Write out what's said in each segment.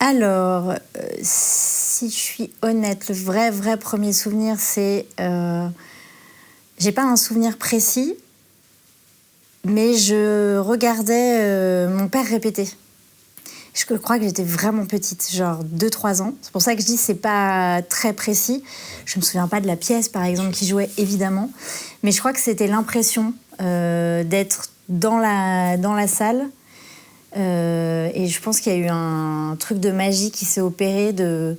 Alors, si je suis honnête, le vrai premier souvenir, c'est... j'ai pas un souvenir précis, mais je regardais mon père répéter. Je crois que j'étais vraiment petite, genre 2-3 ans. C'est pour ça que je dis que c'est pas très précis. Je me souviens pas de la pièce, par exemple, qui jouait, évidemment. Mais je crois que c'était l'impression d'être dans la salle. Et je pense qu'il y a eu un truc de magie qui s'est opéré de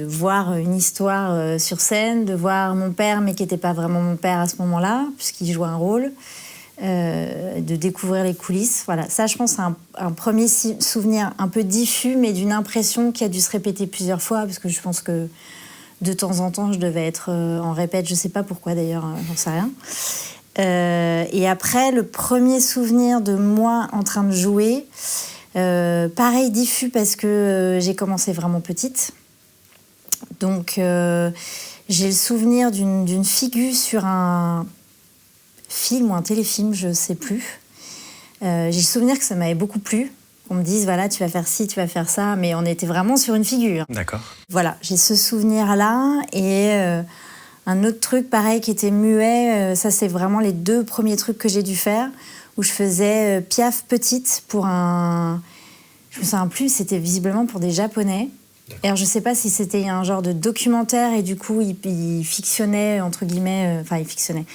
voir une histoire sur scène, de voir mon père, mais qui n'était pas vraiment mon père à ce moment-là, puisqu'il jouait un rôle. De découvrir les coulisses. Voilà. Ça, je pense, c'est un premier souvenir un peu diffus, mais d'une impression qui a dû se répéter plusieurs fois, parce que je pense que de temps en temps, je devais être en répète. Je ne sais pas pourquoi, d'ailleurs, j'en sais rien. Et après, le premier souvenir de moi en train de jouer, pareil, diffus, parce que j'ai commencé vraiment petite. Donc, j'ai le souvenir d'une figure sur un film ou un téléfilm, je ne sais plus. J'ai le souvenir que ça m'avait beaucoup plu. On me dise, voilà, tu vas faire ci, tu vas faire ça, mais on était vraiment sur une figure. D'accord. Voilà, j'ai ce souvenir-là. Et un autre truc, pareil, qui était muet, ça, c'est vraiment les 2 premiers trucs que j'ai dû faire, où je faisais Piaf petite pour un... Je me souviens plus, c'était visiblement pour des Japonais. Et alors, je ne sais pas si c'était un genre de documentaire, et du coup, il fictionnait, entre guillemets... Enfin, il fictionnait.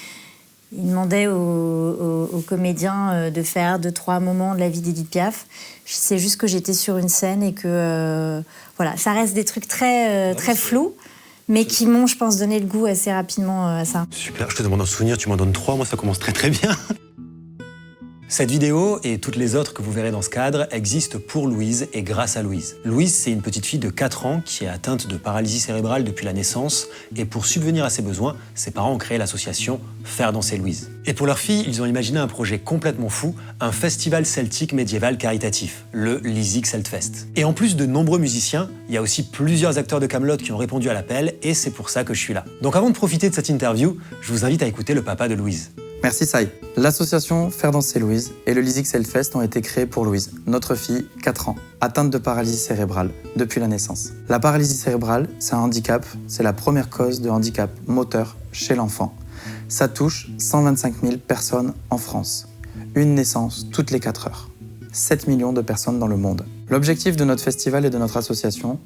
Il demandait aux comédiens de faire 2-3 moments de la vie d'Édith Piaf. C'est juste que j'étais sur une scène et que... voilà, ça reste des trucs très flous, mais qui m'ont, je pense, donné le goût assez rapidement à ça. Super, je te demande un souvenir, tu m'en donnes 3, moi ça commence très bien. Cette vidéo et toutes les autres que vous verrez dans ce cadre existent pour Louise et grâce à Louise. Louise, c'est une petite fille de 4 ans qui est atteinte de paralysie cérébrale depuis la naissance et pour subvenir à ses besoins, ses parents ont créé l'association Faire danser Louise. Et pour leur fille, ils ont imaginé un projet complètement fou, un festival celtique médiéval caritatif, le Lizig Celtfest. Et en plus de nombreux musiciens, il y a aussi plusieurs acteurs de Kaamelott qui ont répondu à l'appel et c'est pour ça que je suis là. Donc avant de profiter de cette interview, je vous invite à écouter le papa de Louise. Merci Sai. L'association Faire danser Louise et le Lizig Celtfest ont été créés pour Louise, notre fille, 4 ans, atteinte de paralysie cérébrale depuis la naissance. La paralysie cérébrale, c'est un handicap, c'est la première cause de handicap moteur chez l'enfant. Ça touche 125 000 personnes en France. Une naissance toutes les 4 heures. 7 millions de personnes dans le monde. L'objectif de notre festival et de notre association,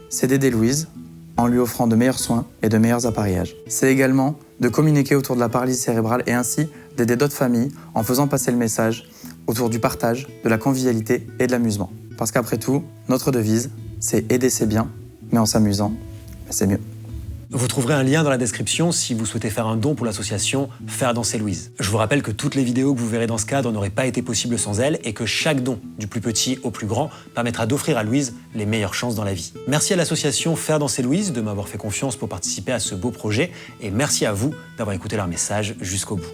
c'est d'aider Louise en lui offrant de meilleurs soins et de meilleurs appareillages. C'est également de communiquer autour de la paralysie cérébrale et ainsi d'aider d'autres familles en faisant passer le message autour du partage, de la convivialité et de l'amusement. Parce qu'après tout, notre devise, c'est aider c'est bien, mais en s'amusant, c'est mieux. Vous trouverez un lien dans la description si vous souhaitez faire un don pour l'association Faire danser Louise. Je vous rappelle que toutes les vidéos que vous verrez dans ce cadre n'auraient pas été possibles sans elle et que chaque don, du plus petit au plus grand, permettra d'offrir à Louise les meilleures chances dans la vie. Merci à l'association Faire danser Louise de m'avoir fait confiance pour participer à ce beau projet et merci à vous d'avoir écouté leur message jusqu'au bout.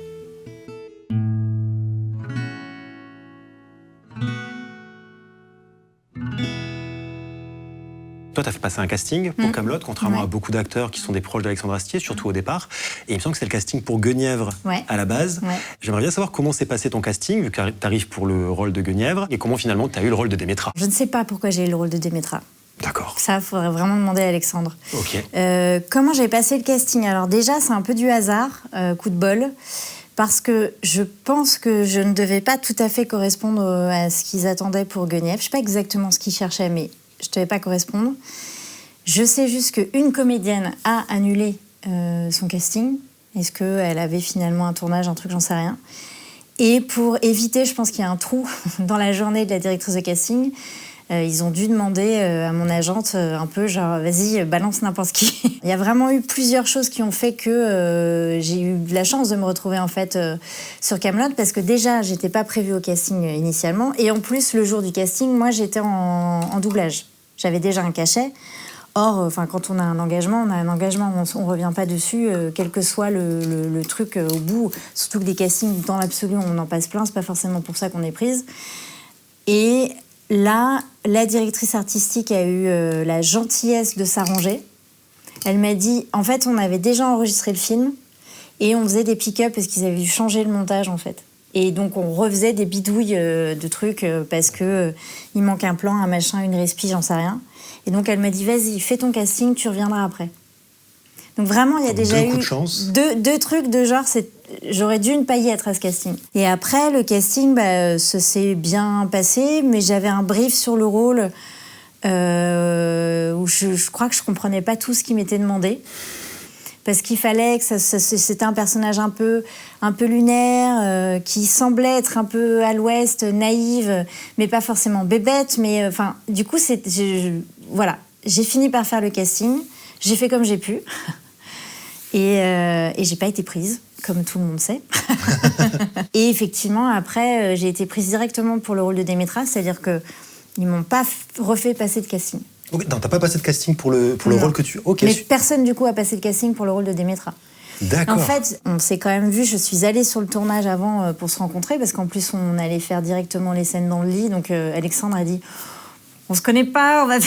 Toi, tu as fait passer un casting pour Kaamelott, contrairement à beaucoup d'acteurs qui sont des proches d'Alexandre Astier, surtout au départ. Et il me semble que c'est le casting pour Guenièvre à la base. Ouais. J'aimerais bien savoir comment s'est passé ton casting, vu que tu arrives pour le rôle de Guenièvre, et comment finalement tu as eu le rôle de Démétra. Je ne sais pas pourquoi j'ai eu le rôle de Démétra. D'accord. Ça, il faudrait vraiment demander à Alexandre. Ok. Comment j'ai passé le casting? Alors déjà, c'est un peu du hasard, coup de bol. Parce que je pense que je ne devais pas tout à fait correspondre à ce qu'ils attendaient pour Guenièvre. Je ne sais pas exactement ce qu'ils cherchaient, mais je ne devais pas correspondre. Je sais juste qu'une comédienne a annulé son casting. Est-ce qu'elle avait finalement un tournage, un truc, j'en sais rien. Et pour éviter, je pense qu'il y a un trou dans la journée de la directrice de casting, ils ont dû demander à mon agente un peu genre vas-y balance n'importe qui. Il y a vraiment eu plusieurs choses qui ont fait que j'ai eu de la chance de me retrouver en fait sur Kaamelott parce que déjà j'étais pas prévue au casting initialement et en plus le jour du casting moi j'étais en doublage. J'avais déjà un cachet. Or, quand on a un engagement, on ne revient pas dessus, quel que soit le truc au bout. Surtout que des castings, dans l'absolu, on en passe plein, c'est pas forcément pour ça qu'on est prise. Et là, la directrice artistique a eu la gentillesse de s'arranger. Elle m'a dit, en fait, on avait déjà enregistré le film et on faisait des pick-up parce qu'ils avaient dû changer le montage, en fait. Et donc, on refaisait des bidouilles de trucs parce que il manque un plan, un machin, une respi, j'en sais rien. Et donc, elle m'a dit, vas-y, fais ton casting, tu reviendras après. Donc, vraiment, il y a déjà eu deux trucs de genre, j'aurais dû ne pas y être à ce casting. Et après, le casting, ça s'est bien passé, mais j'avais un brief sur le rôle où je crois que je comprenais pas tout ce qui m'était demandé. Parce qu'il fallait que c'était un personnage un peu lunaire, qui semblait être un peu à l'ouest, naïve, mais pas forcément bébête. Mais du coup, voilà, j'ai fini par faire le casting. J'ai fait comme j'ai pu. Et j'ai pas été prise, comme tout le monde sait. Et effectivement, après, j'ai été prise directement pour le rôle de Démétra, c'est-à-dire qu'ils m'ont pas refait passer de casting. Okay, non, t'as pas passé de casting pour le rôle que tu... Okay. Mais personne, du coup, a passé de casting pour le rôle de Démétra. D'accord. En fait, on s'est quand même vu, je suis allée sur le tournage avant pour se rencontrer, parce qu'en plus, on allait faire directement les scènes dans le lit. Donc, Alexandre a dit, on se connaît pas, on va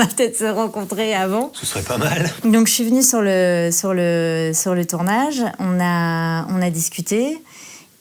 peut-être se rencontrer avant. Ce serait pas mal. Donc, je suis venue sur le tournage, on a discuté.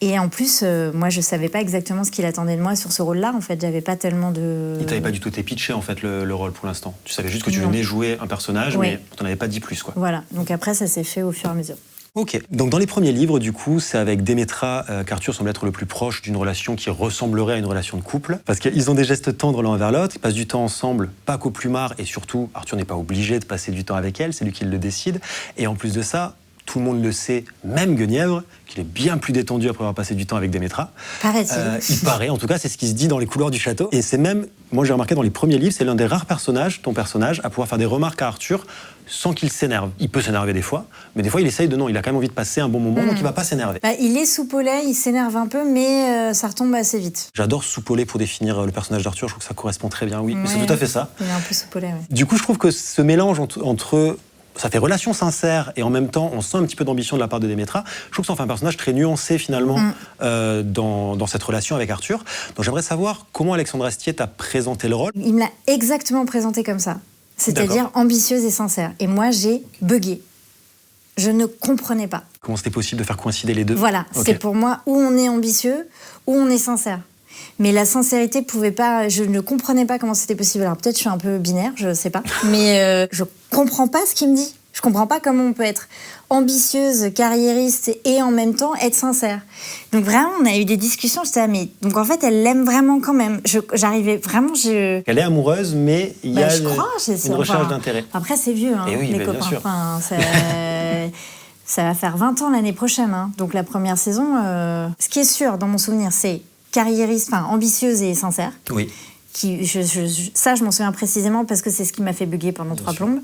Et en plus, moi, je savais pas exactement ce qu'il attendait de moi sur ce rôle-là. En fait, j'avais pas tellement de... Il t'avait pas du tout été pitché, en fait, le rôle pour l'instant. Tu savais juste que tu venais jouer un personnage, oui. Mais on t'en avais pas dit plus, quoi. Voilà. Donc après, ça s'est fait au fur et à mesure. Ok. Donc dans les premiers livres, du coup, c'est avec Démétra qu'Arthur semble être le plus proche d'une relation qui ressemblerait à une relation de couple. Parce qu'ils ont des gestes tendres l'un vers l'autre, ils passent du temps ensemble, pas qu'au plumard, et surtout, Arthur n'est pas obligé de passer du temps avec elle, c'est lui qui le décide. Et en plus de ça, tout le monde le sait, même Guenièvre, qu'il est bien plus détendu après avoir passé du temps avec Démétra. Paraît-il. Il paraît, en tout cas, c'est ce qui se dit dans les couloirs du château. Et c'est même, moi j'ai remarqué dans les premiers livres, c'est l'un des rares personnages, ton personnage, à pouvoir faire des remarques à Arthur sans qu'il s'énerve. Il peut s'énerver des fois, mais des fois il essaye de non, il a quand même envie de passer un bon moment, donc il va pas s'énerver. Il est soupolé, il s'énerve un peu, mais ça retombe assez vite. J'adore soupolé pour définir le personnage d'Arthur, je trouve que ça correspond très bien, oui. Ouais, mais c'est tout à fait ça. Il est un peu soupolé, ouais. Du coup, je trouve que ce mélange entre ça fait relation sincère et en même temps on sent un petit peu d'ambition de la part de Démétra. Je trouve que ça fait un personnage très nuancé finalement dans cette relation avec Arthur. Donc j'aimerais savoir comment Alexandre Astier t'a présenté le rôle. Il me l'a exactement présenté comme ça, c'est-à-dire ambitieuse et sincère. Et moi j'ai bugué. Je ne comprenais pas. Comment c'était possible de faire coïncider les deux ? Voilà, okay. C'est pour moi où on est ambitieux, où on est sincère. Mais la sincérité pouvait pas... Je ne comprenais pas comment c'était possible. Alors peut-être je suis un peu binaire, je sais pas. Mais je comprends pas ce qu'il me dit. Je comprends pas comment on peut être ambitieuse, carriériste et en même temps être sincère. Donc vraiment, on a eu des discussions. J'étais là, mais... Donc en fait, elle l'aime vraiment quand même. J'arrivais vraiment... Elle est amoureuse, mais il y a une recherche d'intérêt. Après, c'est vieux, hein, oui, les copains. Bien sûr. Enfin, ça va faire 20 ans l'année prochaine. Hein. Donc la première saison... Ce qui est sûr, dans mon souvenir, c'est... carriériste, ambitieuse et sincère. Oui. Ça, je m'en souviens précisément parce que c'est ce qui m'a fait bugger pendant 3 plombes.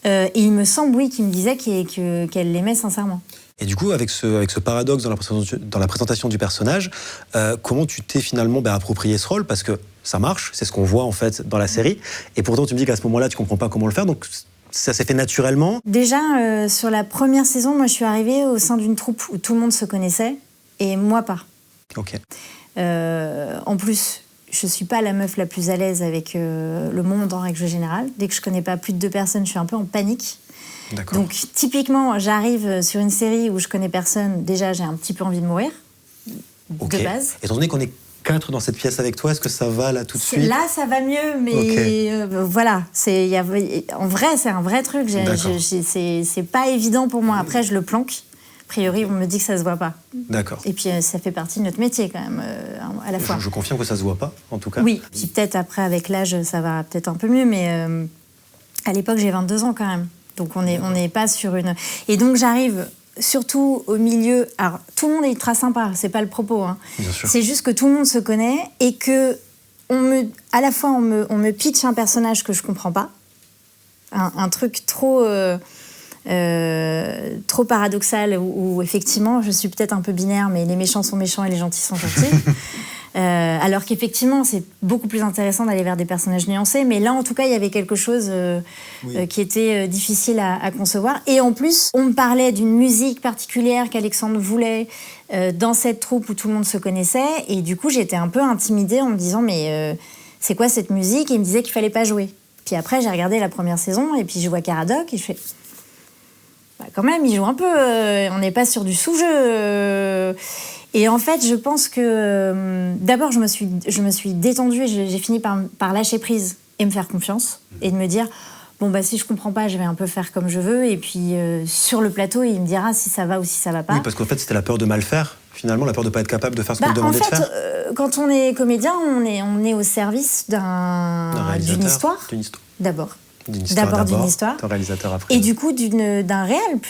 Et il me semble, oui, qu'il me disait qu'elle l'aimait sincèrement. Et du coup, avec ce paradoxe dans la présentation du personnage, comment tu t'es finalement approprié ce rôle ? Parce que ça marche, c'est ce qu'on voit en fait dans la série. Et pourtant, tu me dis qu'à ce moment-là, tu comprends pas comment le faire. Donc, ça s'est fait naturellement. Déjà, sur la première saison, moi, je suis arrivée au sein d'une troupe où tout le monde se connaissait et moi pas. Ok. En plus, je suis pas la meuf la plus à l'aise avec le monde en règle générale. Dès que je connais pas plus de 2 personnes, je suis un peu en panique. D'accord. Donc typiquement, j'arrive sur une série où je connais personne. Déjà, j'ai un petit peu envie de mourir de base. Étant donné qu'on est 4 dans cette pièce avec toi, est-ce que ça va là tout de suite ? Là, ça va mieux, mais voilà. En vrai, c'est un vrai truc. C'est pas évident pour moi. Après, je le planque. A priori, on me dit que ça se voit pas. D'accord. Et puis, ça fait partie de notre métier, quand même, à la fois. Je confirme que ça se voit pas, en tout cas. Oui. Puis peut-être après, avec l'âge, ça va peut-être un peu mieux, mais à l'époque, j'ai 22 ans, quand même. Donc, on n'est pas sur une... Et donc, j'arrive surtout au milieu... Alors, tout le monde est ultra sympa, c'est pas le propos. Hein. Bien sûr. C'est juste que tout le monde se connaît et que, à la fois, on me pitch un personnage que je comprends pas. Un truc trop paradoxal où effectivement je suis peut-être un peu binaire, mais les méchants sont méchants et les gentils sont gentils. Alors qu'effectivement c'est beaucoup plus intéressant d'aller vers des personnages nuancés, mais là en tout cas il y avait quelque chose qui était difficile à concevoir. Et en plus on me parlait d'une musique particulière qu'Alexandre voulait dans cette troupe où tout le monde se connaissait, et du coup j'étais un peu intimidée en me disant mais c'est quoi cette musique, et il me disait qu'il fallait pas jouer. Puis après j'ai regardé la première saison et puis je vois Caradoc et je fais quand même, il joue un peu. On n'est pas sur du sous-jeu. Et en fait, je pense que d'abord, je me suis détendue et j'ai fini par lâcher prise et me faire confiance et de me dire bon bah si je comprends pas, je vais un peu faire comme je veux et puis sur le plateau, il me dira si ça va ou si ça va pas. Oui, parce qu'en fait, c'était la peur de mal faire, finalement, la peur de pas être capable de faire ce qu'on te demandait de faire. En fait, quand on est comédien, on est au service d'une histoire. D'une histoire. D'abord. D'une histoire. Ton réalisateur après. Et du coup, d'un réal,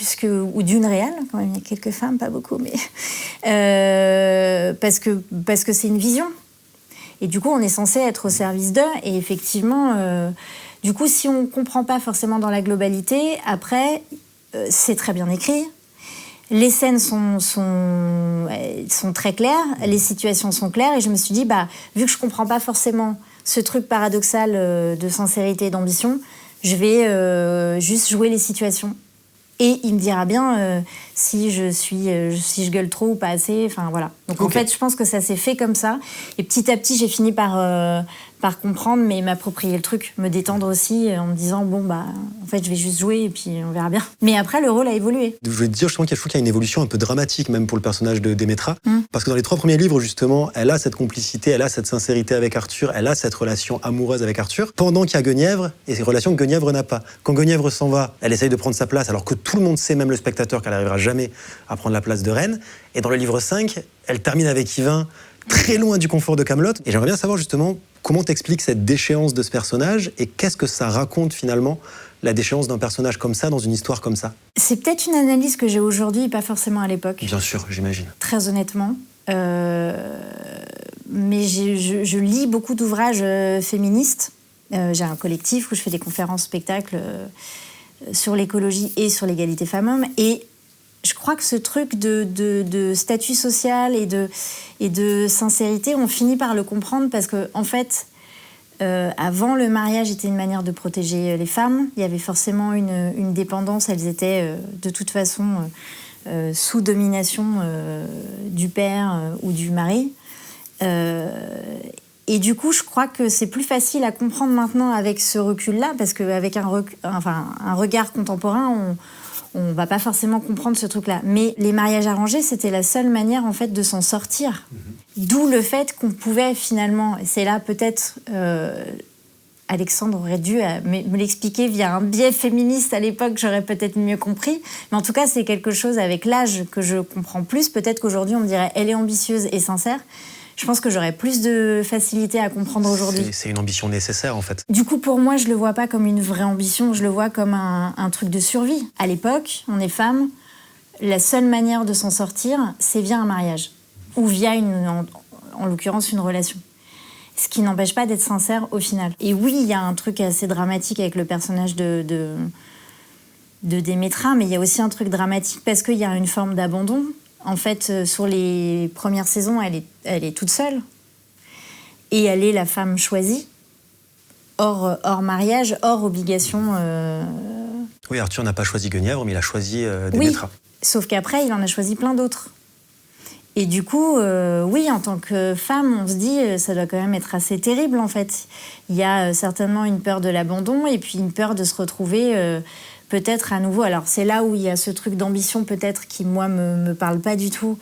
ou d'une réal, quand même, il y a quelques femmes, pas beaucoup, mais parce que c'est une vision. Et du coup, on est censé être au service d'eux. Et effectivement, du coup, si on ne comprend pas forcément dans la globalité, après, c'est très bien écrit. Les scènes sont très claires, les situations sont claires. Et je me suis dit, vu que je ne comprends pas forcément ce truc paradoxal de sincérité et d'ambition, je vais juste jouer les situations. Et il me dira bien si je gueule trop ou pas assez. Enfin, voilà. Donc en fait, je pense que ça s'est fait comme ça. Et petit à petit, j'ai fini par comprendre, mais m'approprier le truc, me détendre aussi en me disant en fait, je vais juste jouer et puis on verra bien. Mais après, le rôle a évolué. Je voulais te dire justement qu'il y a une évolution un peu dramatique même pour le personnage de Démétra, parce que dans les 3 premiers livres justement, elle a cette complicité, elle a cette sincérité avec Arthur, elle a cette relation amoureuse avec Arthur, pendant qu'il y a Guenièvre et ces relations que Guenièvre n'a pas. Quand Guenièvre s'en va, elle essaye de prendre sa place, alors que tout le monde sait, même le spectateur, qu'elle n'arrivera jamais à prendre la place de reine. Et dans le livre 5, elle termine avec Yvain, très loin du confort de Kaamelott. Et j'aimerais bien savoir justement comment t'expliques cette déchéance de ce personnage et qu'est-ce que ça raconte finalement, la déchéance d'un personnage comme ça dans une histoire comme ça. C'est peut-être une analyse que j'ai aujourd'hui, pas forcément à l'époque. Bien sûr, j'imagine. Très honnêtement. Mais je lis beaucoup d'ouvrages féministes. J'ai un collectif où je fais des conférences, spectacles sur l'écologie et sur l'égalité femmes-hommes. Et je crois que ce truc de statut social et de sincérité, on finit par le comprendre parce que, en fait, avant, le mariage était une manière de protéger les femmes. Il y avait forcément une dépendance. Elles étaient de toute façon sous domination du père ou du mari. Et du coup, je crois que c'est plus facile à comprendre maintenant avec ce recul-là, parce qu'avec un regard contemporain, on va pas forcément comprendre ce truc-là. Mais les mariages arrangés, c'était la seule manière, en fait, de s'en sortir. D'où le fait qu'on pouvait finalement... Et c'est là, peut-être... Alexandre aurait dû me l'expliquer via un biais féministe à l'époque, j'aurais peut-être mieux compris. Mais en tout cas, c'est quelque chose avec l'âge que je comprends plus. Peut-être qu'aujourd'hui, on me dirait « elle est ambitieuse et sincère ». Je pense que j'aurais plus de facilité à comprendre aujourd'hui. C'est une ambition nécessaire, en fait. Du coup, pour moi, je le vois pas comme une vraie ambition, je le vois comme un truc de survie. À l'époque, on est femme, la seule manière de s'en sortir, c'est via un mariage. Ou via, en l'occurrence, une relation. Ce qui n'empêche pas d'être sincère au final. Et oui, il y a un truc assez dramatique avec le personnage de Démétra, mais il y a aussi un truc dramatique parce qu'il y a une forme d'abandon. En fait, sur les premières saisons, elle est toute seule. Et elle est la femme choisie, hors mariage, hors obligation. Oui, Arthur n'a pas choisi Guenièvre, mais il a choisi Démétra. Oui, sauf qu'après, il en a choisi plein d'autres. Et du coup, oui, en tant que femme, on se dit, ça doit quand même être assez terrible, en fait. Il y a certainement une peur de l'abandon et puis une peur de se retrouver... peut-être à nouveau, alors c'est là où il y a ce truc d'ambition peut-être qui, moi, me parle pas du tout,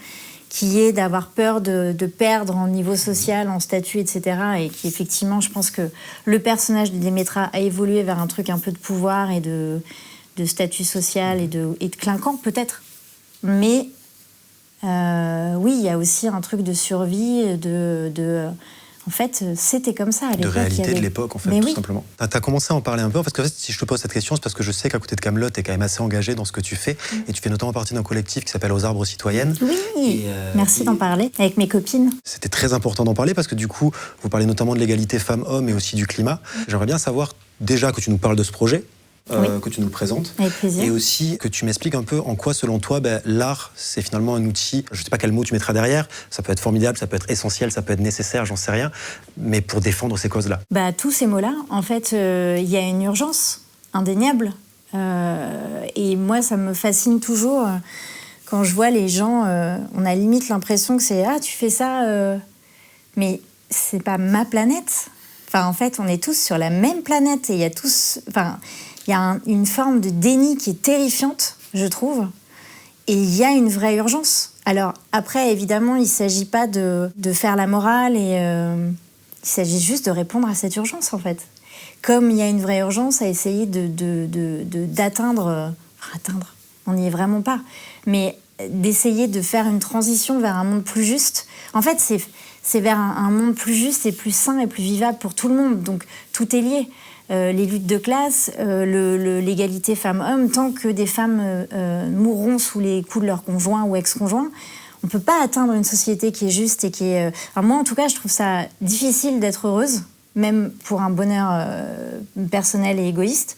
qui est d'avoir peur de perdre en niveau social, en statut, etc. Et qui, effectivement, je pense que le personnage de Démétra a évolué vers un truc un peu de pouvoir et de statut social et de clinquant, peut-être. Mais, oui, il y a aussi un truc de survie, en fait, c'était comme ça à l'époque. De réalité de l'époque, en fait, tout simplement. Tu as commencé à en parler un peu, parce que en fait, si je te pose cette question, c'est parce que je sais qu'à côté de Kaamelott, tu es quand même assez engagé dans ce que tu fais, et tu fais notamment partie d'un collectif qui s'appelle Aux Arbres Citoyennes. Oui, merci d'en parler, avec mes copines. C'était très important d'en parler, parce que du coup, vous parlez notamment de l'égalité femmes-hommes et aussi du climat. J'aimerais bien savoir, déjà, que tu nous parles de ce projet, que tu nous le présentes. Avec plaisir. Et aussi que tu m'expliques un peu en quoi, selon toi, l'art, c'est finalement un outil, je ne sais pas quel mot tu mettras derrière, ça peut être formidable, ça peut être essentiel, ça peut être nécessaire, j'en sais rien, mais pour défendre ces causes-là. Tous ces mots-là, en fait, il y a une urgence indéniable. Et moi, ça me fascine toujours quand je vois les gens, on a limite l'impression que c'est « Ah, tu fais ça, mais c'est pas ma planète ». Enfin, en fait, on est tous sur la même planète et il y a tous... Enfin, il y a une forme de déni qui est terrifiante, je trouve. Et il y a une vraie urgence. Alors après, évidemment, il ne s'agit pas de faire la morale, il s'agit juste de répondre à cette urgence, en fait. Comme il y a une vraie urgence à essayer d'atteindre, on n'y est vraiment pas, mais d'essayer de faire une transition vers un monde plus juste. En fait, c'est vers un monde plus juste et plus sain et plus vivable pour tout le monde. Donc tout est lié. Les luttes de classe, l'égalité femmes-hommes, tant que des femmes mourront sous les coups de leur conjoint ou ex-conjoint, on ne peut pas atteindre une société qui est juste et qui est... Alors moi, en tout cas, je trouve ça difficile d'être heureuse, même pour un bonheur personnel et égoïste,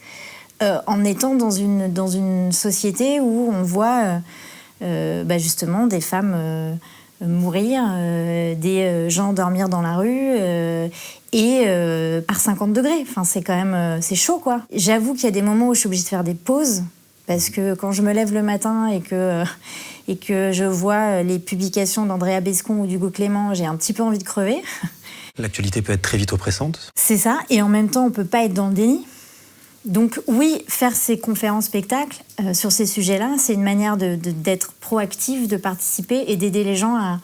en étant dans une société où on voit justement des femmes mourir, des gens dormir dans la rue et par 50 degrés. Enfin, c'est quand même c'est chaud, quoi. J'avoue qu'il y a des moments où je suis obligée de faire des pauses parce que quand je me lève le matin et que je vois les publications d'Andrea Bescon ou d'Hugo Clément, j'ai un petit peu envie de crever. L'actualité peut être très vite oppressante. C'est ça, et en même temps, on ne peut pas être dans le déni. Donc oui, faire ces conférences-spectacles sur ces sujets-là, c'est une manière d'être proactif, de participer et d'aider les gens à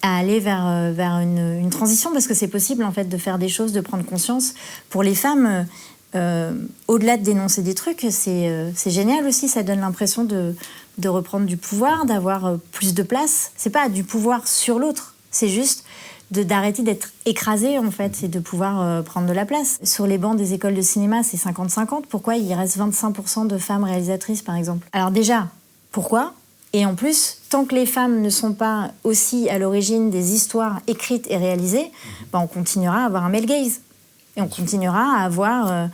aller vers une transition, parce que c'est possible en fait de faire des choses, de prendre conscience. Pour les femmes, au-delà de dénoncer des trucs, c'est génial aussi, ça donne l'impression de reprendre du pouvoir, d'avoir plus de place. C'est pas du pouvoir sur l'autre, c'est juste d'arrêter d'être écrasé en fait et de pouvoir prendre de la place. Sur les bancs des écoles de cinéma, c'est 50-50. Pourquoi il reste 25% de femmes réalisatrices, par exemple? Alors déjà, pourquoi? Et en plus, tant que les femmes ne sont pas aussi à l'origine des histoires écrites et réalisées, on continuera à avoir un male gaze. Et on continuera à avoir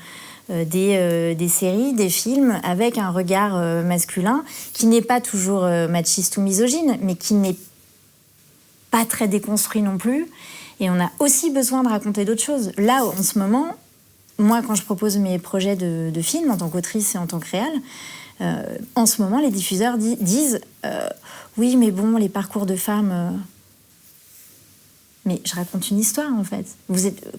des séries, des films avec un regard masculin qui n'est pas toujours machiste ou misogyne, mais qui n'est pas très déconstruit non plus. Et on a aussi besoin de raconter d'autres choses. Là, en ce moment, moi, quand je propose mes projets de films en tant qu'autrice et en tant que réal, en ce moment, les diffuseurs disent oui, mais bon, les parcours de femmes... Mais je raconte une histoire, en fait.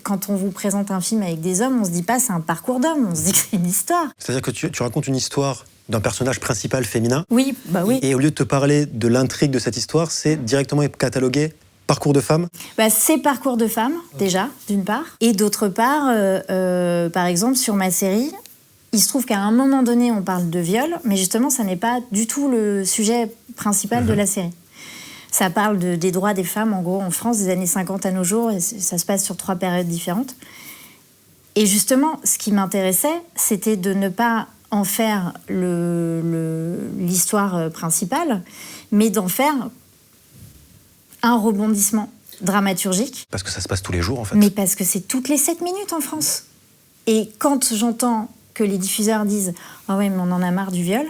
Quand on vous présente un film avec des hommes, on se dit pas c'est un parcours d'homme, on se dit que c'est une histoire. C'est-à-dire que tu racontes une histoire d'un personnage principal féminin. Oui, bah oui. Et au lieu de te parler de l'intrigue de cette histoire, c'est directement catalogué parcours de femme. C'est parcours de femme, déjà, d'une part. Et d'autre part, par exemple, sur ma série, il se trouve qu'à un moment donné, on parle de viol, mais justement, ça n'est pas du tout le sujet principal de la série. Ça parle des droits des femmes, en gros, en France, des années 50 à nos jours, et ça se passe sur 3 périodes différentes. Et justement, ce qui m'intéressait, c'était de ne pas en faire l'histoire principale, mais d'en faire un rebondissement dramaturgique. Parce que ça se passe tous les jours, en fait. Mais parce que c'est toutes les 7 minutes en France. Et quand j'entends que les diffuseurs disent « Ah ouais, mais on en a marre du viol »,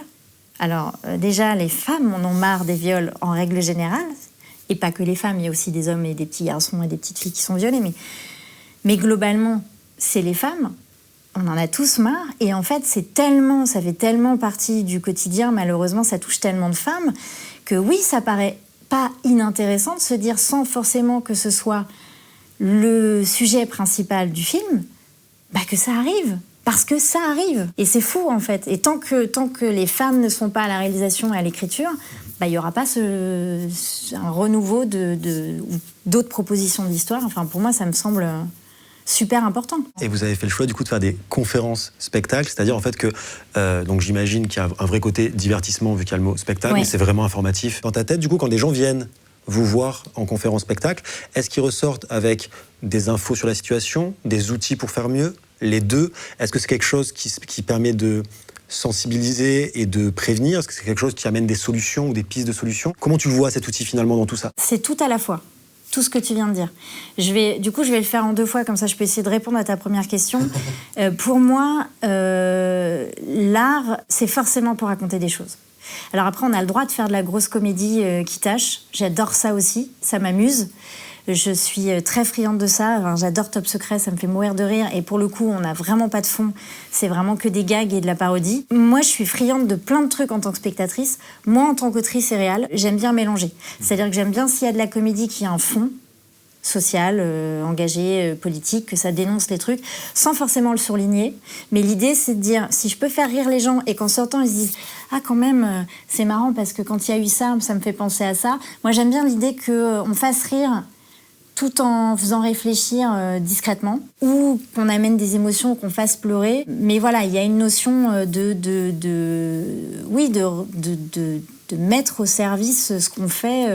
alors déjà, les femmes en ont marre des viols en règle générale, et pas que les femmes, il y a aussi des hommes et des petits garçons et des petites filles qui sont violés, mais globalement, c'est les femmes. On en a tous marre, et en fait, ça fait tellement partie du quotidien, malheureusement, ça touche tellement de femmes, que oui, ça paraît pas inintéressant de se dire, sans forcément que ce soit le sujet principal du film, que ça arrive. Parce que ça arrive. Et c'est fou, en fait. Et tant que les femmes ne sont pas à la réalisation et à l'écriture, il n'y aura pas un renouveau d'autres propositions d'histoire. Enfin, pour moi, ça me semble super important. Et vous avez fait le choix, du coup, de faire des conférences spectacles, c'est-à-dire, en fait, que... donc, j'imagine qu'il y a un vrai côté divertissement, vu qu'il y a le mot spectacle, mais c'est vraiment informatif. Dans ta tête, du coup, quand des gens viennent vous voir en conférence spectacle, est-ce qu'ils ressortent avec des infos sur la situation, des outils pour faire mieux? Les deux, est-ce que c'est quelque chose qui permet de sensibiliser et de prévenir? Est-ce que c'est quelque chose qui amène des solutions ou des pistes de solutions? Comment tu le vois, cet outil, finalement, dans tout ça? C'est tout à la fois, tout ce que tu viens de dire. Du coup, je vais le faire en 2 fois, comme ça je peux essayer de répondre à ta première question. Pour moi, l'art, c'est forcément pour raconter des choses. Alors après, on a le droit de faire de la grosse comédie qui tâche. J'adore ça aussi, ça m'amuse. Je suis très friande de ça. Enfin, j'adore Top Secret, ça me fait mourir de rire. Et pour le coup, on n'a vraiment pas de fond. C'est vraiment que des gags et de la parodie. Moi, je suis friande de plein de trucs en tant que spectatrice. Moi, en tant qu'autrice et réal, j'aime bien mélanger. C'est-à-dire que j'aime bien s'il y a de la comédie qui a un fond, social, engagé, politique, que ça dénonce les trucs, sans forcément le surligner. Mais l'idée, c'est de dire, si je peux faire rire les gens et qu'en sortant, ils se disent « Ah, quand même, c'est marrant parce que quand il y a eu ça, ça me fait penser à ça ». Moi, j'aime bien l'idée qu'on fasse rire tout en faisant réfléchir discrètement, ou qu'on amène des émotions, qu'on fasse pleurer. Mais voilà, il y a une notion de mettre au service ce qu'on fait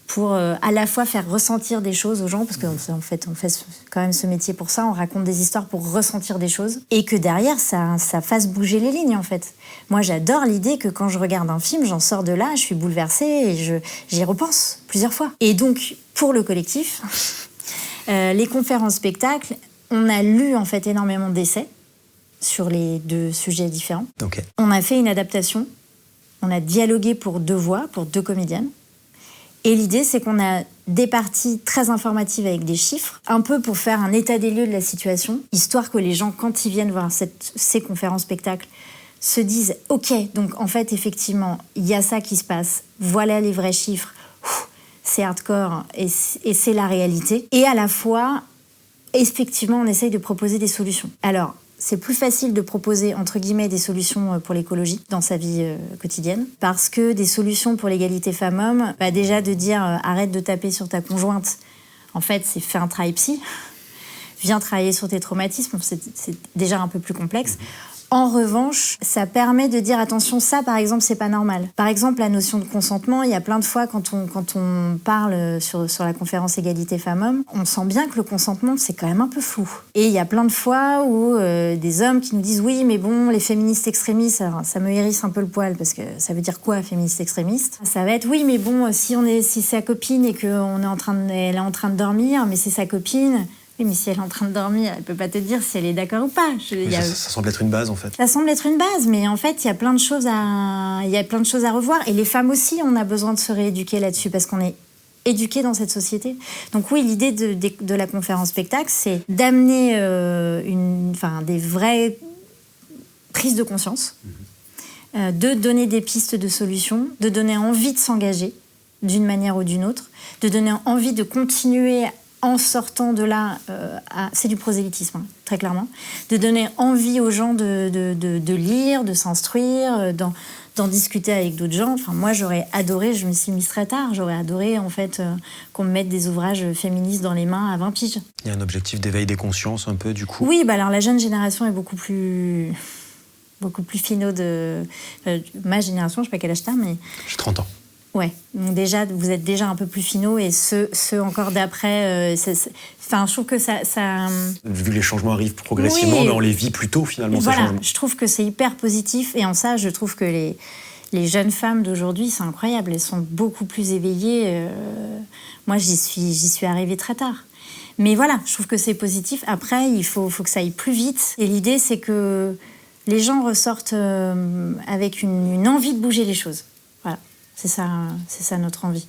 pour à la fois faire ressentir des choses aux gens, parce qu'en fait, on fait quand même ce métier pour ça, on raconte des histoires pour ressentir des choses, et que derrière, ça fasse bouger les lignes, en fait. Moi, j'adore l'idée que quand je regarde un film, j'en sors de là, je suis bouleversée, et j'y repense plusieurs fois. Et donc, pour le collectif, les conférences spectacles, on a lu, en fait, énormément d'essais sur les 2 sujets différents. Okay. On a fait une adaptation, on a dialogué pour 2 voix, pour 2 comédiennes. Et l'idée, c'est qu'on a des parties très informatives avec des chiffres, un peu pour faire un état des lieux de la situation, histoire que les gens, quand ils viennent voir ces conférences spectacles, se disent « Ok, donc en fait, effectivement, il y a ça qui se passe, voilà les vrais chiffres, c'est hardcore et c'est la réalité. » Et à la fois, effectivement, on essaye de proposer des solutions. Alors, c'est plus facile de proposer, entre guillemets, des solutions pour l'écologie dans sa vie quotidienne. Parce que des solutions pour l'égalité femmes-hommes, déjà de dire arrête de taper sur ta conjointe, en fait, c'est faire un travail psy. Viens travailler sur tes traumatismes, c'est déjà un peu plus complexe. En revanche, ça permet de dire attention, ça par exemple, c'est pas normal. Par exemple, la notion de consentement, il y a plein de fois quand on parle sur la conférence égalité femmes-hommes, on sent bien que le consentement, c'est quand même un peu flou. Et il y a plein de fois où des hommes qui nous disent oui, mais bon, les féministes extrémistes, alors, ça me hérisse un peu le poil parce que ça veut dire quoi, féministe extrémiste ? Ça va être oui, mais bon, si c'est sa copine et qu'elle est en train de dormir, mais c'est sa copine. Oui, mais si elle est en train de dormir, elle peut pas te dire si elle est d'accord ou pas. Ça semble être une base, en fait. Ça semble être une base, mais en fait, il y a plein de choses à revoir. Et les femmes aussi, on a besoin de se rééduquer là-dessus, parce qu'on est éduqués dans cette société. Donc oui, l'idée de la conférence spectacle, c'est d'amener des vraies prises de conscience, de donner des pistes de solutions, de donner envie de s'engager d'une manière ou d'une autre, de donner envie de continuer en sortant de là, c'est du prosélytisme, hein, très clairement, de donner envie aux gens de lire, de s'instruire, d'en discuter avec d'autres gens. Enfin, moi, j'aurais adoré, je me suis mise très tard, j'aurais adoré en fait qu'on me mette des ouvrages féministes dans les mains à 20 piges. Il y a un objectif d'éveil des consciences un peu, du coup. Oui, alors la jeune génération est beaucoup plus finaux ma génération, je sais pas quel âge t'as, mais... J'ai 30 ans. Ouais, donc déjà, vous êtes déjà un peu plus finaux et ceux encore d'après, je trouve que ça... Vu que les changements arrivent progressivement, mais on les vit plus tôt finalement. Voilà, je trouve que c'est hyper positif et en ça, je trouve que les jeunes femmes d'aujourd'hui, c'est incroyable, elles sont beaucoup plus éveillées. Moi, j'y suis arrivée très tard. Mais voilà, je trouve que c'est positif. Après, il faut que ça aille plus vite. Et l'idée, c'est que les gens ressortent avec une envie de bouger les choses. Voilà. C'est ça notre envie.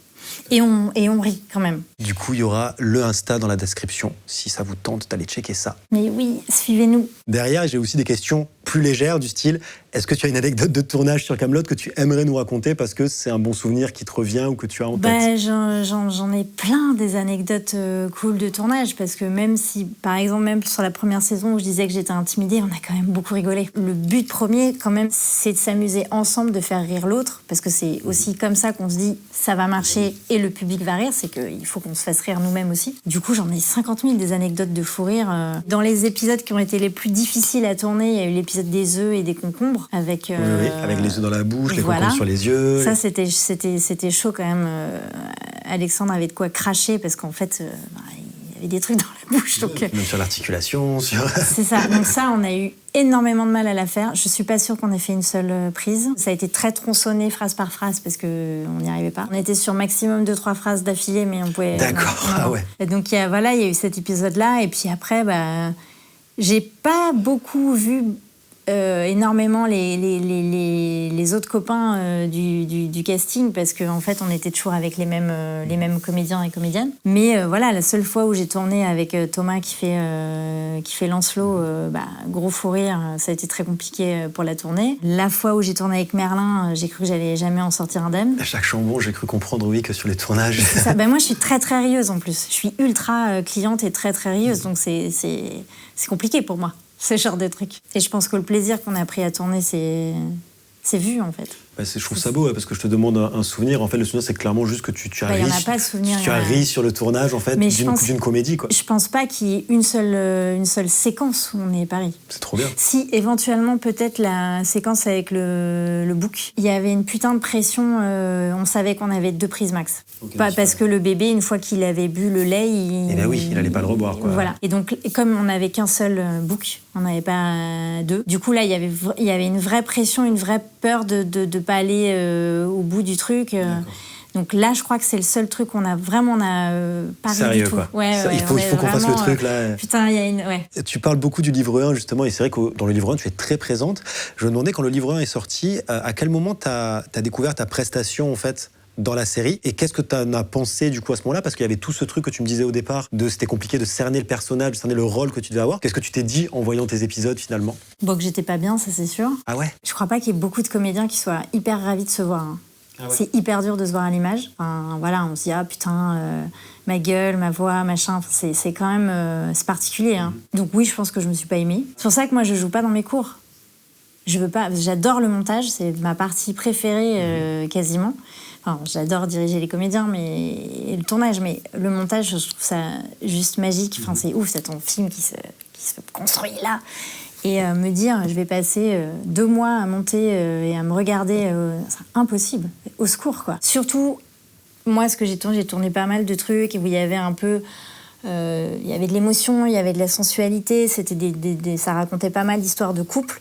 Et on rit quand même. Du coup, il y aura le Insta dans la description, si ça vous tente d'aller checker ça. Mais oui, suivez-nous. Derrière, j'ai aussi des questions plus légères du style, est-ce que tu as une anecdote de tournage sur Kaamelott que tu aimerais nous raconter parce que c'est un bon souvenir qui te revient ou que tu as en tête ? J'en ai plein des anecdotes cool de tournage parce que même si, par exemple, même sur la première saison où je disais que j'étais intimidée, on a quand même beaucoup rigolé. Le but premier, quand même, c'est de s'amuser ensemble, de faire rire l'autre parce que c'est aussi comme ça qu'on se dit ça va marcher et le public va rire, c'est qu'il faut qu'on se fasse rire nous-mêmes aussi. Du coup, j'en ai 50 000 des anecdotes de fou rire. Dans les épisodes qui ont été les plus difficiles à tourner, il y a eu l'épisode des œufs et des concombres avec oui, avec les œufs dans la bouche, les concombres sur les yeux. Ça, c'était chaud quand même. Alexandre avait de quoi cracher parce qu'en fait, il y avait des trucs dans la bouche. Donc, même sur l'articulation. C'est ça. Donc ça, on a eu énormément de mal à la faire. Je suis pas sûre qu'on ait fait une seule prise. Ça a été très tronçonné phrase par phrase parce qu'on n'y arrivait pas. On était sur maximum 2-3 phrases d'affilée, mais on pouvait... D'accord, ah ouais. Et donc il y a eu cet épisode-là. Et puis après, j'ai pas beaucoup vu énormément les autres copains du casting parce qu'en fait, on était toujours avec les mêmes comédiens et comédiennes. Mais voilà, la seule fois où j'ai tourné avec Thomas qui fait Lancelot, gros fou rire, ça a été très compliqué pour la tournée. La fois où j'ai tourné avec Merlin, j'ai cru que j'allais jamais en sortir indemne. À chaque chambon, j'ai cru comprendre, oui, que sur les tournages... C'est ça. Moi, je suis très, très rieuse en plus. Je suis ultra cliente et très, très rieuse. Donc, c'est compliqué pour moi, ce genre de truc. Et je pense que le plaisir qu'on a pris à tourner, c'est vu, en fait. Je trouve ça beau, parce que je te demande un souvenir. En fait, le souvenir, c'est clairement juste que tu as ri. Il n'y en a pas de souvenir. Tu as ri sur le tournage, en fait, d'une comédie, quoi. Je pense pas qu'il y ait une seule séquence où on n'est pas ri. C'est trop bien. Si, éventuellement, peut-être la séquence avec le bouc. Il y avait une putain de pression. On savait qu'on avait 2 prises max. Okay, parce que le bébé, une fois qu'il avait bu le lait, il allait pas le reboire, quoi. Voilà. Et donc, comme on n'avait qu'un seul bouc, on n'avait pas 2. Du coup, là, il y avait une vraie pression, une vraie peur de pas aller au bout du truc. Donc là, je crois que c'est le seul truc qu'on a vraiment pas ri du tout. Quoi. Il faut qu'on fasse le truc là. Putain, il y a une. Ouais. Tu parles beaucoup du livre 1 justement, et c'est vrai que dans le livre 1, tu es très présente. Je me demandais quand le livre 1 est sorti, à quel moment tu as découvert ta prestation en fait dans la série, et qu'est-ce que tu en as pensé du coup à ce moment-là, parce qu'il y avait tout ce truc que tu me disais au départ, c'était compliqué de cerner le personnage, de cerner le rôle que tu devais avoir. Qu'est-ce que tu t'es dit en voyant tes épisodes finalement? Bon, que j'étais pas bien, ça c'est sûr. Ah ouais? Je crois pas qu'il y ait beaucoup de comédiens qui soient hyper ravis de se voir. Hein. Ah ouais. C'est hyper dur de se voir à l'image. Enfin, voilà, on se dit, ah putain, ma gueule, ma voix, machin, c'est quand même c'est particulier. Hein. Donc oui, je pense que je me suis pas aimée. C'est pour ça que moi, je joue pas dans mes cours. Je veux pas, j'adore le montage, c'est ma partie préférée quasiment. Enfin, j'adore diriger les comédiens et le tournage, mais le montage, je trouve ça juste magique. Enfin, c'est ouf, c'est ton film qui se construit là. Et me dire, je vais passer 2 mois à monter et à me regarder, c'est impossible. Au secours, quoi. Surtout, moi, ce que j'ai tourné pas mal de trucs où il y avait un peu... il y avait de l'émotion, il y avait de la sensualité, ça racontait pas mal d'histoires de couple.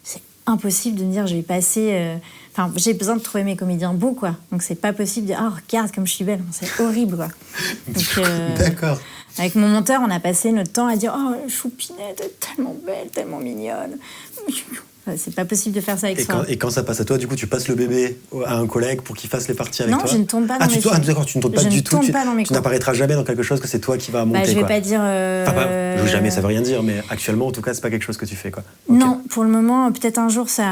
C'est impossible de me dire, je vais passer... Enfin, j'ai besoin de trouver mes comédiens beaux, quoi. Donc, c'est pas possible de dire, oh, regarde comme je suis belle. C'est horrible, quoi. Donc, d'accord. Avec mon monteur, on a passé notre temps à dire, oh, Choupinette, elle est tellement belle, tellement mignonne. C'est pas possible de faire ça avec soi. Et quand ça passe à toi, du coup, tu passes le bébé à un collègue pour qu'il fasse les parties avec toi? Non, je ne tourne pas dans mes films. D'accord, tu ne tournes pas du tout. Tu n'apparaîtras jamais dans quelque chose que c'est toi qui vas monter. Je vais pas dire... Enfin, jamais, ça veut rien dire, mais actuellement, en tout cas, c'est pas quelque chose que tu fais, quoi. Okay. Non, pour le moment, peut-être un jour, ça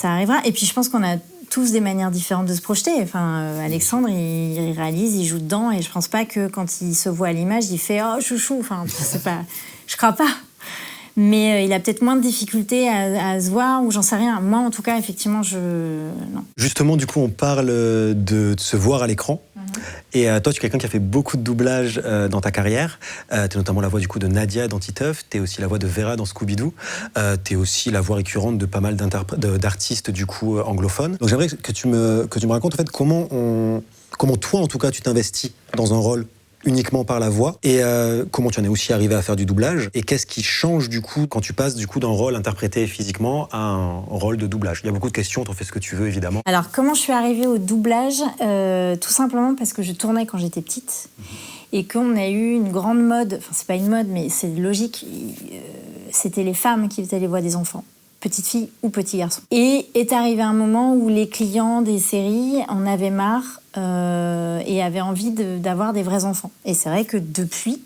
arrivera. Et puis, je pense qu'on a tous des manières différentes de se projeter. Enfin, Alexandre, il réalise, il joue dedans, et je pense pas que quand il se voit à l'image, il fait « Oh, chouchou ». Enfin, c'est pas... Je crois pas. Mais il a peut-être moins de difficultés à se voir, ou j'en sais rien. Moi, en tout cas, effectivement, non. Justement, du coup, on parle de se voir à l'écran. Et toi, tu es quelqu'un qui a fait beaucoup de doublages dans ta carrière. Tu es notamment la voix du coup de Nadia dans Titeuf. Tu es aussi la voix de Vera dans Scooby-Doo. Tu es aussi la voix récurrente de pas mal d'artistes du coup anglophones. Donc j'aimerais que tu me racontes en fait comment toi, en tout cas, tu t'investis dans un rôle uniquement par la voix, et comment tu en es aussi arrivé à faire du doublage, et qu'est-ce qui change du coup quand tu passes du coup d'un rôle interprété physiquement à un rôle de doublage. Il y a beaucoup de questions, t'en fais ce que tu veux évidemment. Alors comment je suis arrivée au doublage? Tout simplement parce que je tournais quand j'étais petite, et qu'on a eu une grande mode, enfin c'est pas une mode mais c'est logique, c'était les femmes qui faisaient les voix des enfants, petite fille ou petit garçon. Et est arrivé un moment où les clients des séries en avaient marre et avaient envie d'avoir des vrais enfants. Et c'est vrai que depuis,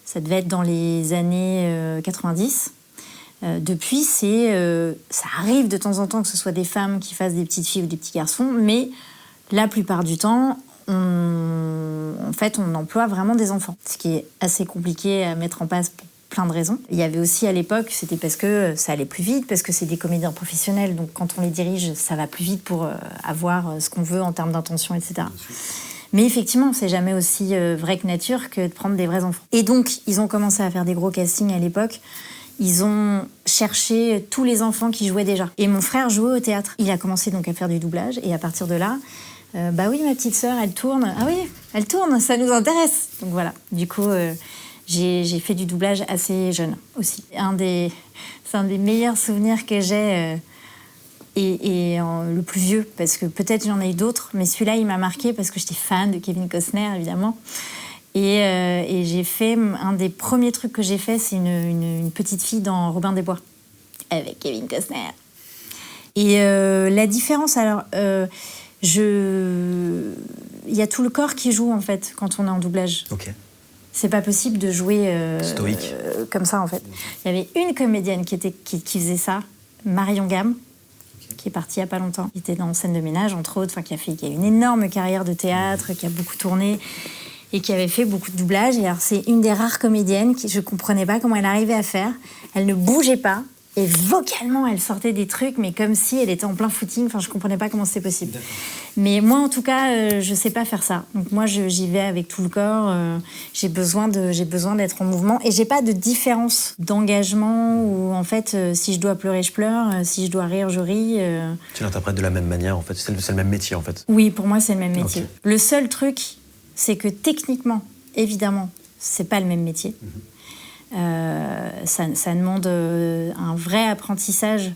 ça devait être dans les années 90, depuis, ça arrive de temps en temps que ce soit des femmes qui fassent des petites filles ou des petits garçons, mais la plupart du temps, en fait, on emploie vraiment des enfants. Ce qui est assez compliqué à mettre en place pour plein de raisons. Il y avait aussi à l'époque, c'était parce que ça allait plus vite, parce que c'est des comédiens professionnels, donc quand on les dirige, ça va plus vite pour avoir ce qu'on veut en termes d'intention, etc. Mais effectivement, c'est jamais aussi vrai que nature que de prendre des vrais enfants. Et donc, ils ont commencé à faire des gros castings à l'époque. Ils ont cherché tous les enfants qui jouaient déjà. Et mon frère jouait au théâtre. Il a commencé donc à faire du doublage, et à partir de là, bah oui, ma petite sœur, elle tourne. Ah oui, elle tourne, ça nous intéresse. Donc voilà, du coup... J'ai fait du doublage assez jeune aussi. C'est un des meilleurs souvenirs que j'ai et le plus vieux, parce que peut-être j'en ai eu d'autres, mais celui-là, il m'a marqué parce que j'étais fan de Kevin Costner, évidemment. Et j'ai fait, un des premiers trucs que j'ai fait, c'est une petite fille dans Robin des Bois. avec Kevin Costner. Et la différence, alors, il y a tout le corps qui joue, en fait, quand on est en doublage. Ok. C'est pas possible de jouer stoïque comme ça, en fait. Il y avait une comédienne qui faisait ça, Marion Gamme, qui est partie il y a pas longtemps. Qui était dans Scène de ménage, entre autres, qui a une énorme carrière de théâtre, qui a beaucoup tourné et qui avait fait beaucoup de doublage. Et alors, c'est une des rares comédiennes je comprenais pas comment elle arrivait à faire. Elle ne bougeait pas. Et vocalement, elle sortait des trucs, mais comme si elle était en plein footing. Enfin, je comprenais pas comment c'était possible. D'accord. Mais moi, en tout cas, je sais pas faire ça. Donc moi, j'y vais avec tout le corps. J'ai besoin d'être en mouvement. Et j'ai pas de différence d'engagement où, en fait, si je dois pleurer, je pleure. Si je dois rire, je ris. Tu l'interprètes de la même manière, en fait. C'est le même métier, en fait. Oui, pour moi, c'est le même métier. Okay. Le seul truc, c'est que techniquement, évidemment, c'est pas le même métier. Ça demande un vrai apprentissage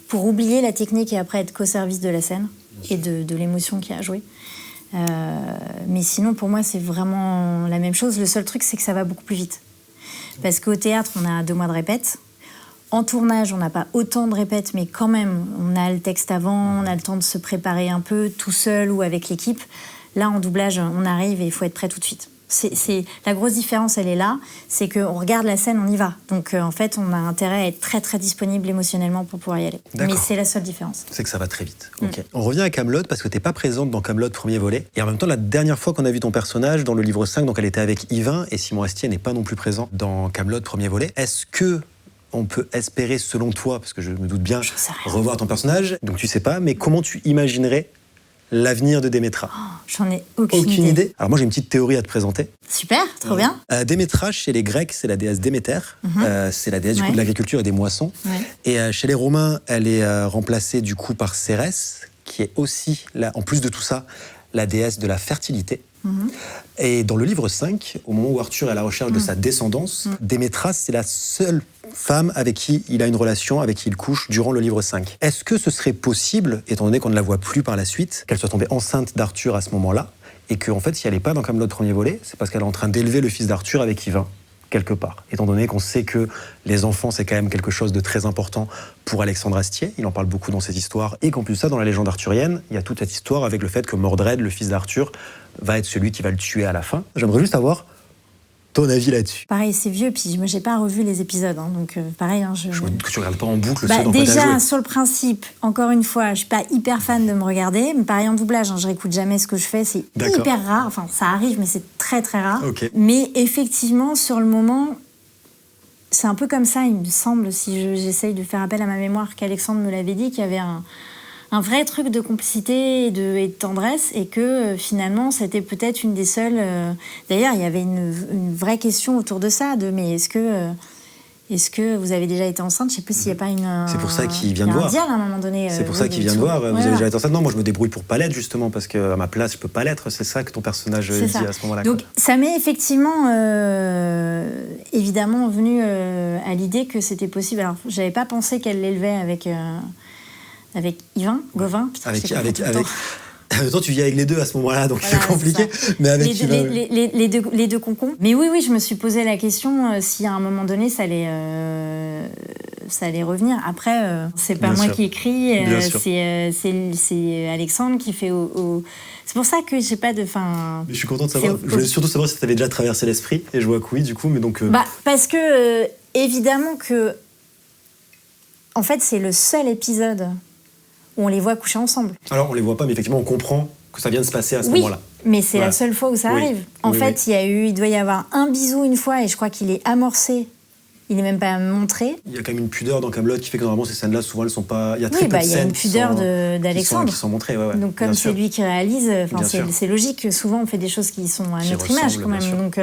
pour oublier la technique et après être qu'au service de la scène et de l'émotion qu'il y a à jouer. Mais sinon, pour moi, c'est vraiment la même chose. Le seul truc, c'est que ça va beaucoup plus vite. Parce qu'au théâtre, on a 2 mois de répète. En tournage, on n'a pas autant de répètes, mais quand même, on a le texte avant, on a le temps de se préparer un peu tout seul ou avec l'équipe. Là, en doublage, on arrive et il faut être prêt tout de suite. La grosse différence, elle est là, c'est qu'on regarde la scène, on y va. Donc en fait, on a intérêt à être très très disponible émotionnellement pour pouvoir y aller. D'accord. Mais c'est la seule différence. C'est que ça va très vite. Okay. On revient à Kaamelott parce que t'es pas présente dans Kaamelott premier volet. Et en même temps, la dernière fois qu'on a vu ton personnage dans le livre 5, donc elle était avec Yvain et Simon Astier n'est pas non plus présent dans Kaamelott premier volet. Est-ce que on peut espérer, selon toi, parce que je me doute bien, revoir ton personnage, donc tu sais pas, mais comment tu imaginerais l'avenir de Démétra? J'en ai aucune idée. Alors moi j'ai une petite théorie à te présenter. Super, trop bien. Démétra, chez les Grecs, c'est la déesse Déméter. C'est la déesse du coup de l'agriculture et des moissons. Et chez les Romains, elle est remplacée du coup par Cérès, qui est aussi, en plus de tout ça, la déesse de la fertilité. Et dans le livre 5, au moment où Arthur est à la recherche de sa descendance, Démétra, c'est la seule femme avec qui il a une relation, avec qui il couche durant le livre 5. Est-ce que ce serait possible, étant donné qu'on ne la voit plus par la suite, qu'elle soit tombée enceinte d'Arthur à ce moment-là, et qu'en fait, si elle n'est pas dans Kaamelott premier volet, c'est parce qu'elle est en train d'élever le fils d'Arthur avec Yvain, quelque part. Étant donné qu'on sait que les enfants, c'est quand même quelque chose de très important pour Alexandre Astier, il en parle beaucoup dans ses histoires, et qu'en plus de ça, dans la légende arthurienne, il y a toute cette histoire avec le fait que Mordred, le fils d'Arthur, va être celui qui va le tuer à la fin. J'aimerais juste avoir ton avis là-dessus. Pareil, c'est vieux, puis moi j'ai pas revu les épisodes, donc pareil. Je me doute que tu regardes pas en boucle ceux dans quoi t'as déjà, joué. sur le principe, encore une fois, je suis pas hyper fan de me regarder, mais pareil en doublage, je réécoute jamais ce que je fais, c'est hyper rare, enfin ça arrive, mais c'est très très rare. Okay. Mais effectivement, sur le moment, c'est un peu comme ça, il me semble, si j'essaye de faire appel à ma mémoire, qu'Alexandre me l'avait dit, qu'il y avait un vrai truc de complicité et de tendresse, et que finalement c'était peut-être une des seules. D'ailleurs, il y avait une vraie question autour de ça, mais est-ce que vous avez déjà été enceinte? Je sais plus s'il n'y a pas C'est pour ça qu'il vient de voir. Un dialogue à un moment donné. C'est pour ça qu'il vient de voir. Vous avez déjà été enceinte? Non, moi je me débrouille pour pas l'être justement parce qu'à ma place je peux pas l'être. C'est ça que ton personnage dit à ce moment-là. Donc ça m'est effectivement évidemment venu à l'idée que c'était possible. Alors j'avais pas pensé qu'elle l'élevait avec Yvain, Gauvin. Avec. En même temps, tu vis avec les deux à ce moment-là, donc voilà, c'est compliqué. Mais avec les deux concons. Mais oui, je me suis posé la question si à un moment donné ça allait revenir. Après, c'est pas moi qui écris, c'est Alexandre qui fait C'est pour ça que j'ai pas de. Mais je suis content de savoir. Je voulais surtout savoir si ça t'avait déjà traversé l'esprit, et je vois que oui, du coup, mais donc. Parce que évidemment que. En fait, c'est le seul épisode où on les voit coucher ensemble. Alors, on les voit pas, mais effectivement, on comprend que ça vient de se passer à ce moment-là. Mais c'est la seule fois où ça arrive. En fait, il doit y avoir un bisou une fois, et je crois qu'il est amorcé. Il n'est même pas montré. Il y a quand même une pudeur dans Kaamelott qui fait que normalement ces scènes-là, souvent, elles sont pas. Il y a très peu de scènes. Il y a une pudeur d'Alexandre qui sont montrées. Donc comme c'est lui qui réalise, c'est logique que souvent on fait des choses qui sont à notre image quand même. Donc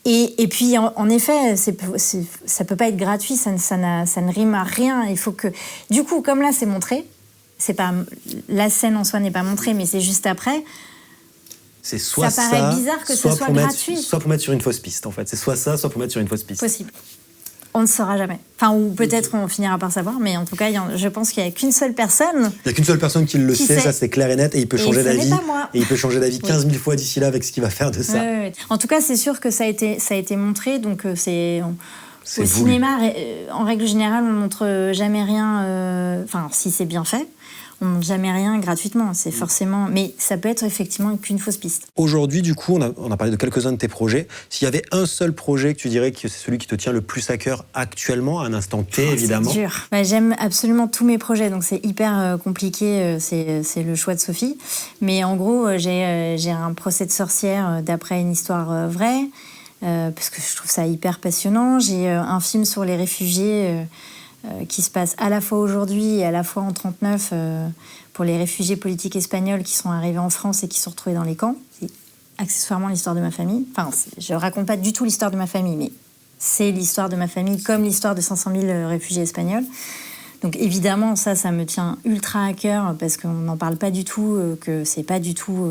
et puis en effet, ça peut pas être gratuit, ça ne rime à rien. Il faut que du coup, comme là c'est montré. C'est pas la scène en soi n'est pas montrée, mais c'est juste après. C'est soit ça paraît bizarre que ce soit gratuit. Soit pour mettre sur une fausse piste, en fait. C'est soit ça, soit pour mettre sur une fausse piste. Possible. On ne saura jamais. Ou peut-être on finira par savoir, mais en tout cas, je pense qu'il n'y a qu'une seule personne. Il n'y a qu'une seule personne qui le sait, ça c'est clair et net, et il peut changer d'avis. Et il peut changer d'avis 15 000 fois d'ici là avec ce qu'il va faire de ça. En tout cas, c'est sûr que ça a été montré, donc Au cinéma, en règle générale, on montre jamais rien. Enfin, si c'est bien fait, on montre jamais rien gratuitement. C'est forcément. Mais ça peut être effectivement qu'une fausse piste. Aujourd'hui, du coup, on a parlé de quelques-uns de tes projets. S'il y avait un seul projet que tu dirais que c'est celui qui te tient le plus à cœur actuellement, à un instant T, évidemment. C'est dur. J'aime absolument tous mes projets, donc c'est hyper compliqué. C'est le choix de Sophie. Mais en gros, j'ai un procès de sorcière d'après une histoire vraie. Parce que je trouve ça hyper passionnant. J'ai un film sur les réfugiés qui se passe à la fois aujourd'hui et à la fois en 1939 pour les réfugiés politiques espagnols qui sont arrivés en France et qui sont retrouvés dans les camps. C'est accessoirement l'histoire de ma famille. Enfin, je raconte pas du tout l'histoire de ma famille, mais c'est l'histoire de ma famille comme l'histoire de 500 000 réfugiés espagnols. Donc évidemment, ça me tient ultra à cœur parce qu'on n'en parle pas du tout, que c'est pas du tout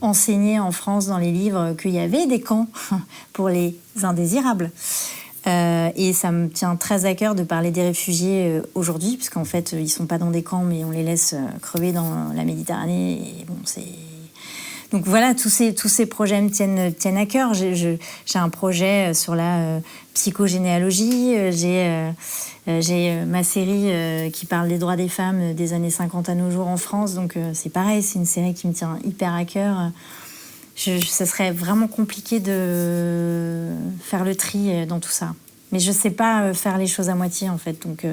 enseigné en France dans les livres qu'il y avait des camps pour les indésirables. Et ça me tient très à cœur de parler des réfugiés aujourd'hui, puisqu'en fait, ils sont pas dans des camps, mais on les laisse crever dans la Méditerranée. Et bon, donc voilà, tous ces projets me tiennent à cœur. J'ai un projet sur la psychogénéalogie. J'ai ma série qui parle des droits des femmes des années 50 à nos jours en France. Donc c'est pareil, c'est une série qui me tient hyper à cœur. Ça serait vraiment compliqué de faire le tri dans tout ça. Mais je ne sais pas faire les choses à moitié, en fait. Donc,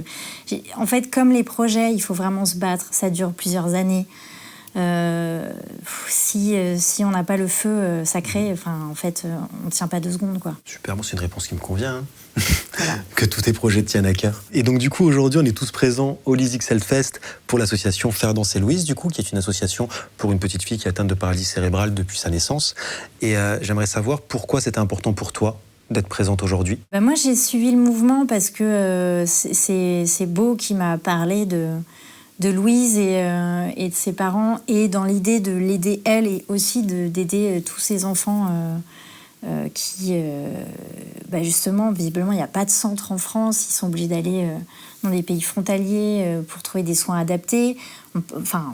en fait, comme les projets, il faut vraiment se battre. Ça dure plusieurs années. Si on n'a pas le feu sacré, en fait, on ne tient pas 2 secondes, quoi. Super, bon, c'est une réponse qui me convient. Hein. Voilà. Que tous tes projets te tiennent à cœur. Et donc, du coup, aujourd'hui, on est tous présents au Lysique Selfest pour l'association Faire danser Louise, du coup, qui est une association pour une petite fille qui est atteinte de paralysie cérébrale depuis sa naissance. Et j'aimerais savoir pourquoi c'était important pour toi d'être présente aujourd'hui. Moi, j'ai suivi le mouvement parce que c'est Beau qui m'a parlé de Louise et de ses parents, et dans l'idée de l'aider elle et aussi d'aider tous ces enfants qui, justement, visiblement, il n'y a pas de centre en France, ils sont obligés d'aller dans des pays frontaliers pour trouver des soins adaptés.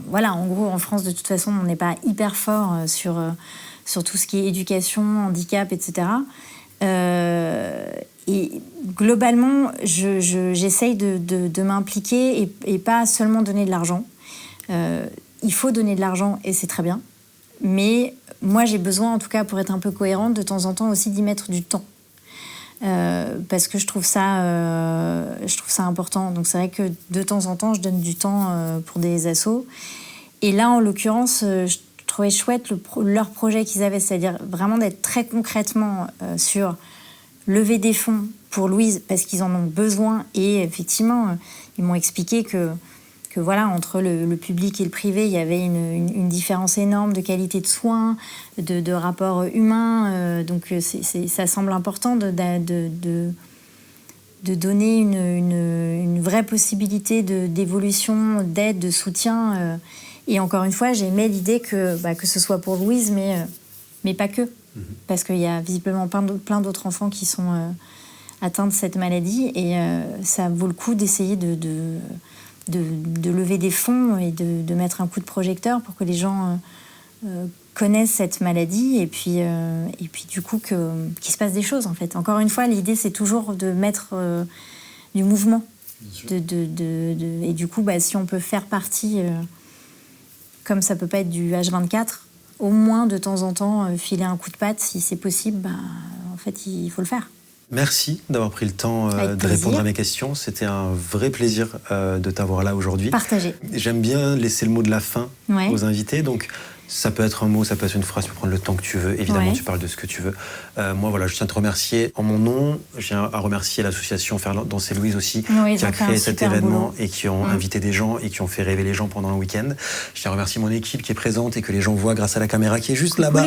Voilà, en gros, en France, de toute façon, on n'est pas hyper fort sur tout ce qui est éducation, handicap, etc. Et globalement, j'essaye de m'impliquer et pas seulement donner de l'argent. Il faut donner de l'argent et c'est très bien. Mais moi, j'ai besoin, en tout cas, pour être un peu cohérente, de temps en temps aussi d'y mettre du temps. Parce que je trouve ça important. Donc c'est vrai que de temps en temps, je donne du temps pour des assos. Et là, en l'occurrence, je trouvais chouette leur projet qu'ils avaient, c'est-à-dire vraiment d'être très concrètement sur lever des fonds pour Louise parce qu'ils en ont besoin. Et effectivement, ils m'ont expliqué que voilà, entre le public et le privé, il y avait une différence énorme de qualité de soins, de rapports humains. Donc ça semble important de donner une vraie possibilité d'évolution, d'aide, de soutien. Et encore une fois, j'aimais l'idée que ce soit pour Louise, mais pas que. Parce qu'il y a visiblement plein d'autres enfants qui sont atteints de cette maladie. Et ça vaut le coup d'essayer de lever des fonds et de mettre un coup de projecteur pour que les gens connaissent cette maladie et puis du coup qu'il se passe des choses, en fait. Encore une fois, l'idée, c'est toujours de mettre du mouvement. Et du coup, si on peut faire partie, comme ça peut pas être du H24, au moins de temps en temps filer un coup de patte, si c'est possible, en fait, il faut le faire. Merci d'avoir pris le temps de répondre à mes questions. C'était un vrai plaisir de t'avoir là aujourd'hui. Partagé. J'aime bien laisser le mot de la fin aux invités. Donc, ça peut être un mot, ça peut être une phrase, tu peux prendre le temps que tu veux. Évidemment, tu parles de ce que tu veux. Moi, voilà, je tiens à te remercier en mon nom. Je tiens à remercier l'association Faire danser Louise aussi, qui a créé cet événement et qui ont invité des gens et qui ont fait rêver les gens pendant un week-end. Je tiens à remercier mon équipe qui est présente et que les gens voient grâce à la caméra qui est juste là-bas.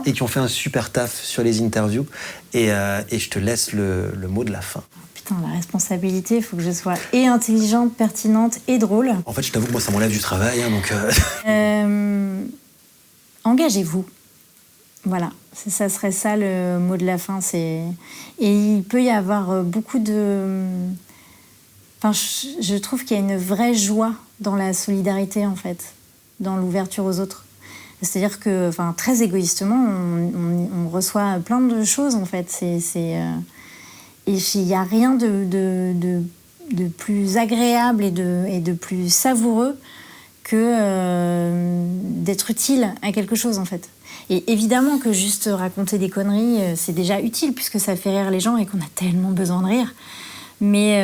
Et qui ont fait un super taf sur les interviews. Et je te laisse le mot de la fin. Putain, la responsabilité, il faut que je sois et intelligente, pertinente et drôle. En fait, je t'avoue que moi, ça m'enlève du travail. Donc engagez-vous. Voilà, ça serait ça le mot de la fin. Et il peut y avoir beaucoup de... je trouve qu'il y a une vraie joie dans la solidarité, en fait, dans l'ouverture aux autres. C'est-à-dire que, très égoïstement, on reçoit plein de choses, en fait. Et il n'y a rien de plus agréable et de plus savoureux que d'être utile à quelque chose, en fait. Et évidemment que juste raconter des conneries, c'est déjà utile, puisque ça fait rire les gens et qu'on a tellement besoin de rire. Mais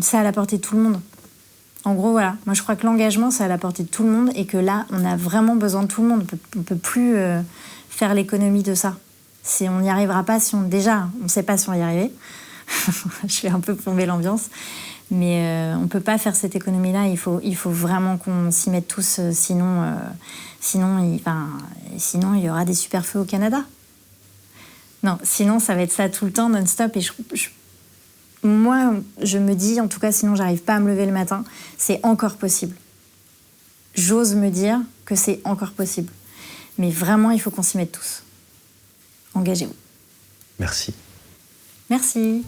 c'est à la portée de tout le monde. En gros, voilà. Moi, je crois que l'engagement, c'est à la portée de tout le monde et que là, on a vraiment besoin de tout le monde. On ne peut plus faire l'économie de ça. On n'y arrivera pas si on... Déjà, on ne sait pas si on va y arriver. Je vais un peu plomber l'ambiance. Mais on ne peut pas faire cette économie-là. Il faut vraiment qu'on s'y mette tous. Sinon, il y aura des super feux au Canada. Non, sinon, ça va être ça tout le temps, non-stop. Et moi, je me dis, en tout cas, sinon, j'arrive pas à me lever le matin. C'est encore possible. J'ose me dire que c'est encore possible. Mais vraiment, il faut qu'on s'y mette tous. Engagez-vous. Merci. Merci.